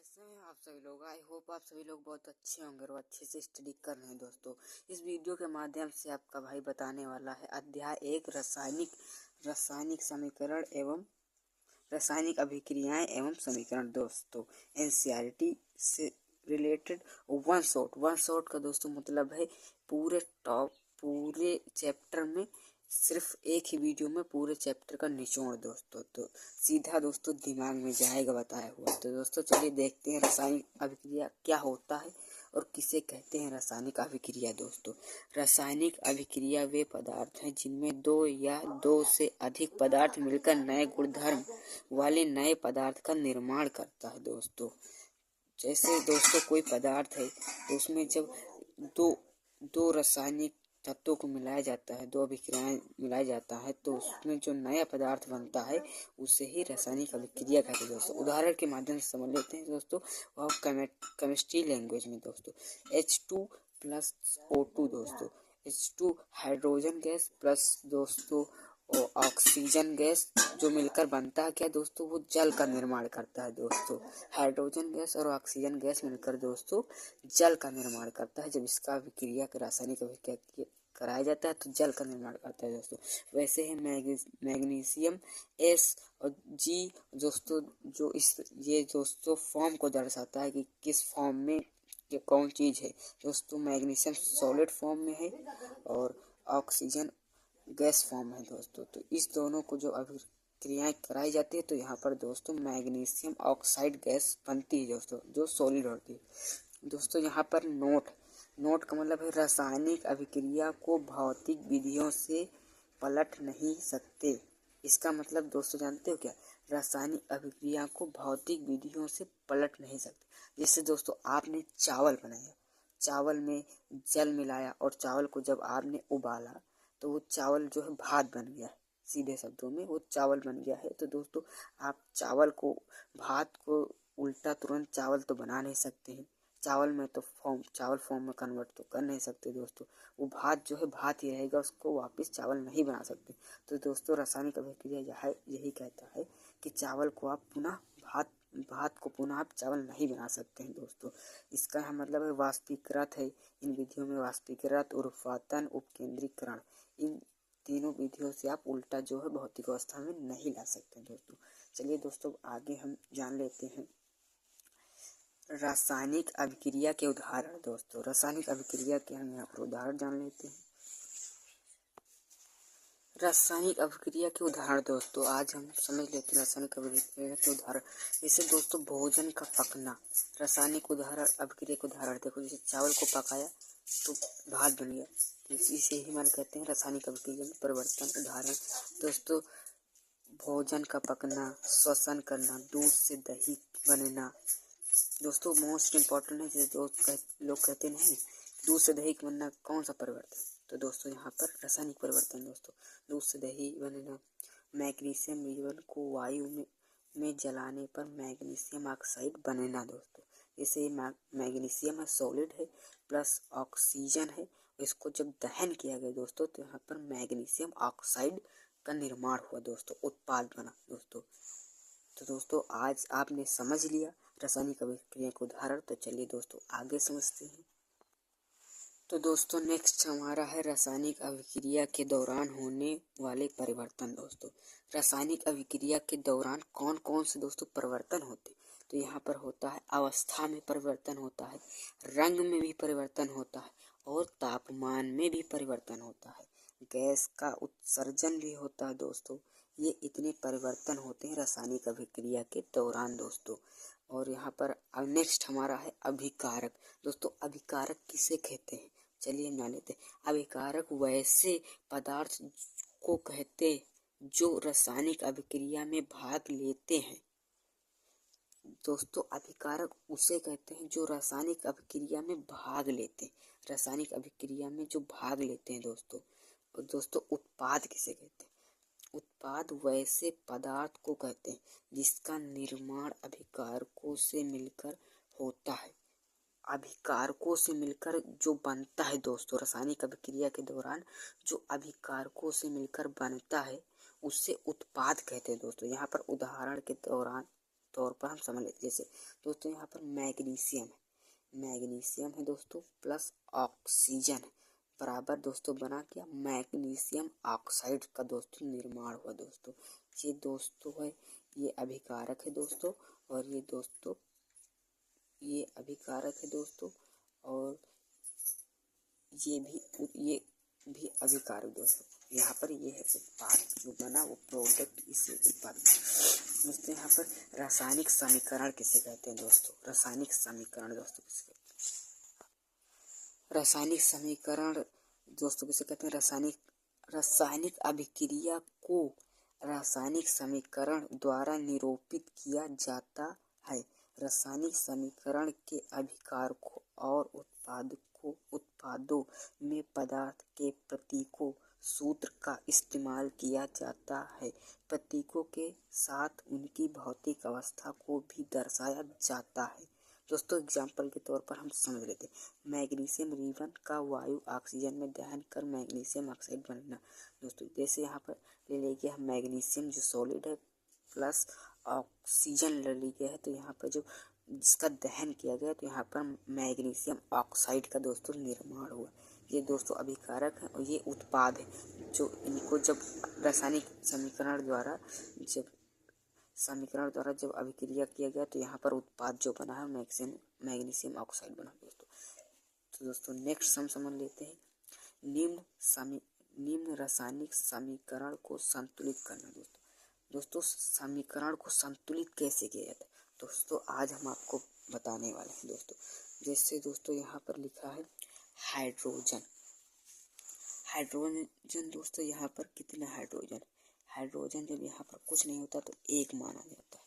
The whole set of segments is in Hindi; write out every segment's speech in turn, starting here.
कैसे हैं आप सभी लोग। आई होप आप सभी लोग बहुत अच्छे होंगे और अच्छे से स्टडी कर रहे हैं। दोस्तों, इस वीडियो के माध्यम से आपका भाई बताने वाला है अध्याय 1 रासायनिक समीकरण एवं रासायनिक अभिक्रियाएं एवं समीकरण। दोस्तों, एनसीईआरटी से रिलेटेड वन शॉट का दोस्तों मतलब है पूरे चैप्टर में सिर्फ एक ही वीडियो में पूरे चैप्टर का निचोड़। दोस्तों, तो सीधा दोस्तों दिमाग में जाएगा बताया हुआ। तो दोस्तों चलिए देखते हैं रासायनिक अभिक्रिया क्या होता है और किसे कहते हैं रासायनिक अभिक्रिया। दोस्तों, रासायनिक अभिक्रिया वे पदार्थ हैं जिनमें दो या दो से अधिक पदार्थ मिलकर नए गुणधर्म वाले नए पदार्थ का निर्माण करता है। दोस्तों, जैसे दोस्तों कोई पदार्थ है तो उसमें जब दो रासायनिक तत्वों को मिलाया जाता है, दो अभिक्रियाएं मिलाया जाता है, तो उसमें जो नया पदार्थ बनता है उसे ही रासायनिक अभिक्रिया कहते हैं। दोस्तों, उदाहरण के माध्यम से समझ लेते हैं। दोस्तों, वह केमिस्ट्री लैंग्वेज में दोस्तों H2 प्लस O2 दोस्तों H2 हाइड्रोजन गैस प्लस दोस्तों ऑक्सीजन गैस जो मिलकर बनता है क्या दोस्तों, वो जल का निर्माण करता है। दोस्तों, हाइड्रोजन गैस और ऑक्सीजन गैस मिलकर दोस्तों जल का निर्माण करता है। जब इसका अभिक्रिया रासायनिक अभिक्रिया कराया जाता है तो जल का निर्माण करता है। दोस्तों, वैसे ही मैग्नीशियम S और G दोस्तों जो ये दोस्तों फॉर्म को दर्शाता है कि किस फॉर्म में ये कौन चीज है। दोस्तों, मैग्नीशियम सॉलिड फॉर्म में है और ऑक्सीजन गैस फॉर्म है। दोस्तों, तो इस दोनों को जो अभिक्रियाएं कराई जाती है तो यहाँ पर दोस्तों मैग्नीशियम ऑक्साइड गैस बनती है। दोस्तों, जो सॉलिड होती है। दोस्तों, यहाँ पर नोट का मतलब है रासायनिक अभिक्रिया को भौतिक विधियों से पलट नहीं सकते। इसका मतलब दोस्तों जानते हो क्या, रासायनिक अभिक्रिया को भौतिक विधियों से पलट नहीं सकते। जैसे दोस्तों आपने चावल बनाया, चावल में जल मिलाया और चावल को जब आपने उबाला तो वो चावल जो है भात बन गया है। सीधे शब्दों में वो चावल बन गया है। तो दोस्तों आप भात को उल्टा तुरंत चावल तो बना नहीं सकते हैं। चावल फॉर्म में कन्वर्ट तो कर नहीं सकते। दोस्तों, वो भात जो है भात ही रहेगा, उसको वापस चावल नहीं बना सकते। तो दोस्तों रासायनिक अभिक्रिया यही कहता है कि चावल को आप पुनः भात को पुनः आप चावल नहीं बना सकते हैं। दोस्तों, इसका मतलब है वाष्पीकृत है। इन विधियों में वाष्पीकृत, उर्ध्वपतन, उपकेंद्रीकरण, इन तीनों विधियों से आप उल्टा जो है भौतिक अवस्था में नहीं ला सकते। दोस्तों, चलिए दोस्तों आगे हम जान लेते हैं रासायनिक अभिक्रिया के उदाहरण। दोस्तों, रासायनिक अभिक्रिया के हम यहाँ पर उदाहरण जान लेते हैं। रासायनिक अभिक्रिया के उदाहरण दोस्तों आज हम समझ लेते हैं रासायनिक अभिक्रिया के उदाहरण। जैसे दोस्तों भोजन का पकना, रासायनिक उदाहरण अभिक्रिया के उदाहरण देखो। जैसे चावल को पकाया तो भात बन गया, इसे ही मान कहते हैं रासायनिक अभिक्रिया में परिवर्तन। उदाहरण दोस्तों भोजन का पकना, श्वसन करना, दूध से दही बनना। दोस्तों मोस्ट इम्पॉर्टेंट है, जैसे लोग कहते नहीं दूध से दही बनना कौन सा परिवर्तन, तो दोस्तों यहाँ पर रासायनिक परिवर्तन। दोस्तों, दूध से दही बनना। मैग्नीशियम मिश्रण को वायु में जलाने पर मैग्नीशियम ऑक्साइड बनना। दोस्तों, जैसे मैग्नीशियम है सॉलिड है प्लस ऑक्सीजन है, इसको जब दहन किया गया दोस्तों तो यहाँ पर मैग्नीशियम ऑक्साइड का निर्माण हुआ। दोस्तों, उत्पाद बना। दोस्तों आज आपने समझ लिया रासायनिक अभिक्रिया का उदाहरण। तो चलिए दोस्तों आगे समझते हैं। तो दोस्तों नेक्स्ट हमारा है रासायनिक अभिक्रिया के दौरान होने वाले परिवर्तन। दोस्तों, रासायनिक अभिक्रिया के दौरान कौन कौन से दोस्तों परिवर्तन होते, तो यहाँ पर होता है अवस्था में परिवर्तन होता है, रंग में भी परिवर्तन होता है और तापमान में भी परिवर्तन होता है, गैस का उत्सर्जन भी होता है। दोस्तों, ये इतने परिवर्तन होते हैं रासायनिक अभिक्रिया के दौरान। दोस्तों, और यहाँ पर नेक्स्ट हमारा है अभिकारक। दोस्तों, अभिकारक किसे कहते हैं, चलिए हम जान लेते हैं। अभिकारक वैसे पदार्थ को कहते हैं जो रासायनिक अभिक्रिया में भाग लेते हैं। दोस्तों, अभिकारक उसे कहते हैं जो रासायनिक अभिक्रिया में भाग लेते हैं, रासायनिक अभिक्रिया में जो भाग लेते हैं। दोस्तों उत्पाद किसे कहते हैं, उत्पाद वैसे पदार्थ को कहते हैं जिसका निर्माण अभिकारकों से मिलकर होता है। अभिकारकों से मिलकर जो बनता है दोस्तों रासायनिक अभिक्रिया के दौरान जो अभिकारकों से मिलकर बनता है उससे उत्पाद कहते हैं। दोस्तों, यहाँ पर उदाहरण के दौरान तौर पर हम समझ लेते हैं। जैसे दोस्तों यहाँ पर मैग्नीशियम है दोस्तों प्लस ऑक्सीजन बराबर दोस्तों बना क्या, मैग्नीशियम ऑक्साइड का दोस्तों निर्माण हुआ दोस्तों। ये दोस्तों है, ये अभिकारक है दोस्तों, और ये दोस्तों ये अभिकारक है दोस्तों, और ये भी अभिकारक दोस्तों। यहाँ पर ये है उत्पाद जो बना, वो प्रोडक्ट, इसे उत्पाद दोस्तों। यहाँ पर रासायनिक समीकरण किसे कहते हैं दोस्तों, रासायनिक समीकरण दोस्तों किसे कहते हैं, रासायनिक समीकरण दोस्तों किसे कहते हैं, रासायनिक अभिक्रिया को रासायनिक समीकरण द्वारा निरूपित किया जाता है। रासायनिक समीकरण के अभिकारकों और उत्पादों में पदार्थ के प्रतीकों सूत्र का इस्तेमाल किया जाता है। प्रतीकों के साथ उनकी भौतिक अवस्था को भी दर्शाया जाता है दोस्तों। एग्जाम्पल के तौर पर हम समझ लेते हैं, मैग्नीशियम रिबन का वायु ऑक्सीजन में दहन कर मैग्नीशियम ऑक्साइड बनना दोस्तों। जैसे यहाँ पर ले लीजिए हम मैग्नीशियम जो सॉलिड है प्लस ऑक्सीजन ले लीजिए है, तो यहाँ पर जो जिसका दहन किया गया तो यहाँ पर मैग्नीशियम ऑक्साइड का दोस्तों निर्माण हुआ। ये दोस्तों अभिकारक है और ये उत्पाद है जो इनको जब रासायनिक समीकरण द्वारा जब अभिक्रिया किया गया तो यहाँ पर उत्पाद जो बना है मैग्नीशियम ऑक्साइड बना दोस्तों। तो दोस्तों नेक्स्ट हम समझ लेते हैं निम्न रासायनिक समीकरण को संतुलित करना दोस्तों। समीकरण को संतुलित कैसे किया जाता है दोस्तों, आज हम आपको बताने वाले हैं दोस्तों। जैसे दोस्तों यहाँ पर लिखा है हाइड्रोजन दोस्तों, यहाँ पर कितना हाइड्रोजन जब यहाँ पर कुछ नहीं होता तो एक माना जाता है।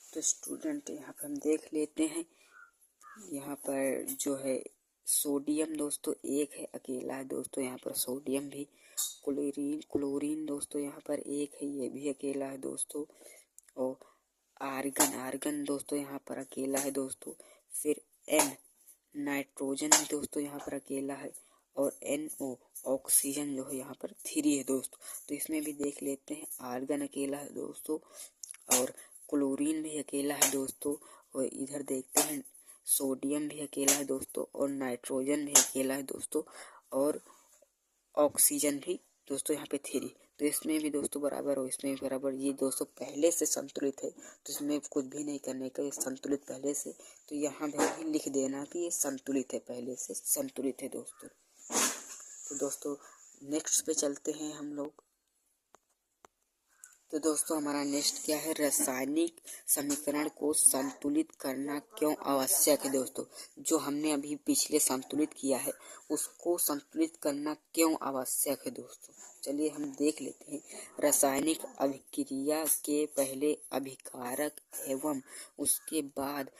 तो स्टूडेंट यहाँ पर हम देख लेते हैं, यहाँ पर जो है सोडियम दोस्तों एक है, अकेला है दोस्तों। यहाँ पर सोडियम भी, क्लोरीन दोस्तों यहाँ पर एक है, ये भी अकेला है दोस्तों। और आर्गन दोस्तों यहाँ पर अकेला है दोस्तों। फिर नाइट्रोजन भी दोस्तों यहाँ पर अकेला है, और NO ऑक्सीजन जो है यहाँ पर 3 है दोस्तों। तो इसमें भी देख लेते हैं, आर्गन अकेला है दोस्तों, और क्लोरीन भी अकेला है दोस्तों, और इधर देखते हैं सोडियम भी अकेला है दोस्तों, और नाइट्रोजन भी अकेला है दोस्तों, और ऑक्सीजन भी दोस्तों यहाँ पे 3। तो इसमें भी दोस्तों बराबर, और इसमें भी बराबर। ये दोस्तों पहले से संतुलित है तो इसमें कुछ भी नहीं करने का, ये संतुलित पहले से, तो यहाँ भी लिख देना कि ये संतुलित है, पहले से संतुलित है दोस्तों। तो दोस्तों नेक्स्ट पे चलते हैं हम लोग। तो दोस्तों हमारा नेक्स्ट क्या है, रासायनिक समीकरण को संतुलित करना क्यों आवश्यक है दोस्तों। जो हमने अभी पिछले संतुलित किया है उसको संतुलित करना क्यों आवश्यक है दोस्तों। चलिए हम देख लेते हैं। रासायनिक अभिक्रिया के पहले अभिकारक एवं उसके बाद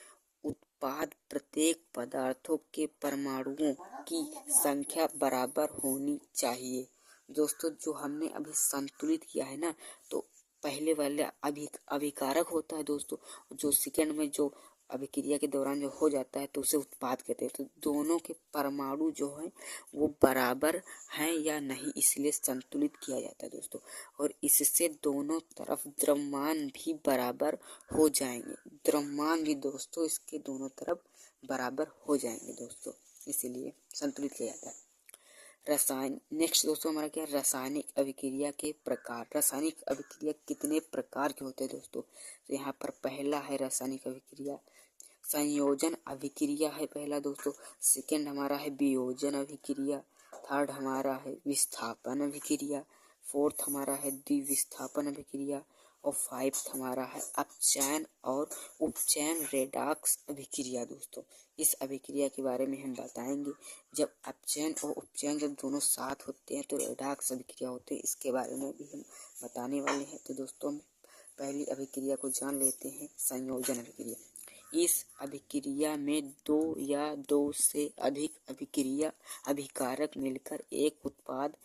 उत्पाद प्रत्येक पदार्थों के परमाणुओं की संख्या बराबर होनी चाहिए दोस्तों। जो हमने अभी संतुलित किया है ना, तो पहले वाले अभिकारक होता है दोस्तों, जो सेकंड में जो अभिक्रिया के दौरान जो हो जाता है तो उसे उत्पाद कहते हैं। तो दोनों के परमाणु जो है वो बराबर हैं या नहीं, इसलिए संतुलित किया जाता है दोस्तों। और इससे दोनों तरफ द्रव्यमान भी बराबर हो जाएंगे, द्रव्यमान भी दोस्तों इसके दोनों तरफ बराबर हो जाएंगे दोस्तों, इसीलिए संतुलित किया जाता है। नेक्स्ट दोस्तों हमारा क्या है, रासायनिक अभिक्रिया के प्रकार। रासायनिक अभिक्रिया कितने प्रकार के होते हैं दोस्तों। तो यहाँ पर पहला है रासायनिक अभिक्रिया संयोजन अभिक्रिया है पहला दोस्तों। सेकंड हमारा है वियोजन अभिक्रिया। थर्ड हमारा है विस्थापन अभिक्रिया। फोर्थ हमारा है द्विविस्थापन अभिक्रिया। और फाइव्थ हमारा है अपचयन और उपचयन रेडॉक्स अभिक्रिया दोस्तों। इस अभिक्रिया के बारे में हम बताएंगे। जब अपचयन और उपचयन जब दोनों साथ होते हैं तो रेडॉक्स अभिक्रिया होते हैं, इसके बारे में भी हम बताने वाले हैं। तो दोस्तों हम पहली अभिक्रिया को जान लेते हैं, संयोजन अभिक्रिया। इस अभिक्रिया में 2 या 2 से अधिक अभिकारक मिलकर एक उत्पाद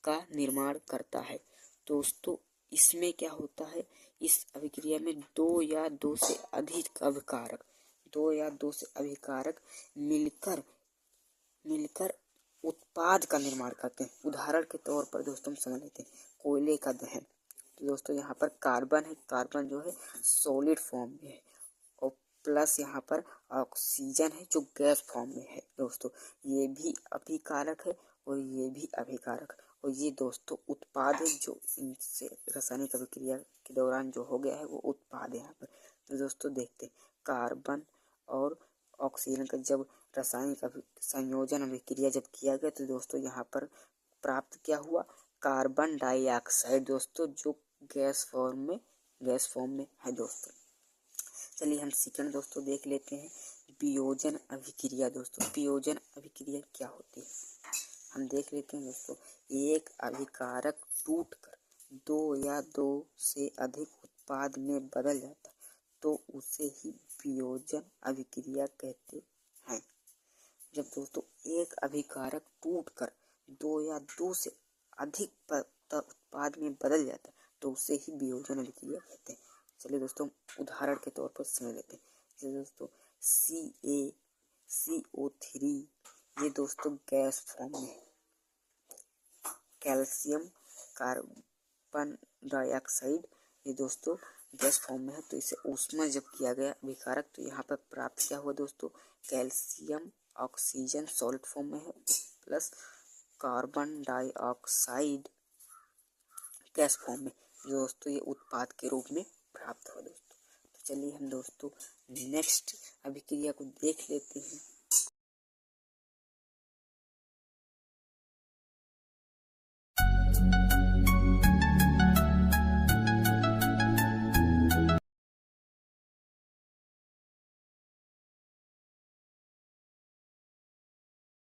का निर्माण करता है दोस्तों। इसमें क्या होता है, इस अभिक्रिया में 2 या 2 से अधिक अभिकारक मिलकर उत्पाद का निर्माण करते हैं। उदाहरण के तौर पर दोस्तों हम समझ लेते हैं, कोयले का दहन। तो दोस्तों यहाँ पर कार्बन है, कार्बन जो है सॉलिड फॉर्म में है, और प्लस यहाँ पर ऑक्सीजन है जो गैस फॉर्म में है दोस्तों। ये भी अभिकारक है और ये भी अभिकारक, और ये दोस्तों उत्पाद है जो इनसे रासायनिक अभिक्रिया के दौरान जो हो गया है वो उत्पाद है यहाँ पर। तो दोस्तों देखते हैं कार्बन और ऑक्सीजन का जब रासायनिक संयोजन अभिक्रिया जब किया गया तो दोस्तों यहाँ पर प्राप्त क्या हुआ, कार्बन डाइऑक्साइड दोस्तों, जो गैस फॉर्म में है दोस्तों। चलिए हम सेकंड दोस्तों देख लेते हैं वियोजन अभिक्रिया दोस्तों। वियोजन अभिक्रिया क्या होती है हम देख लेते हैं दोस्तों। एक अभिकारक टूटकर दो या दो से अधिक उत्पाद में बदल जाता तो उसे ही वियोजन अभिक्रिया कहते हैं। जब दोस्तों एक अभिकारक टूटकर दो या दो से अधिक उत्पाद में बदल जाता तो उसे ही वियोजन अभिक्रिया कहते हैं। चलिए दोस्तों उदाहरण के तौर पर समझ लेते हैं। जैसे दोस्तों CaCO3 ये दोस्तों गैस फॉर्म में, कैल्शियम कार्बन डाइऑक्साइड ये दोस्तों गैस फॉर्म में है, तो इसे ऊष्मा जब किया गया अभिकारक तो यहाँ पर प्राप्त क्या हुआ दोस्तों, कैल्शियम ऑक्सीजन सॉलिड फॉर्म में है plus carbon dioxide gas form में दोस्तों ये उत्पाद के रूप में प्राप्त हुआ दोस्तों। तो चलिए हम दोस्तों नेक्स्ट अभिक्रिया को देख लेते हैं।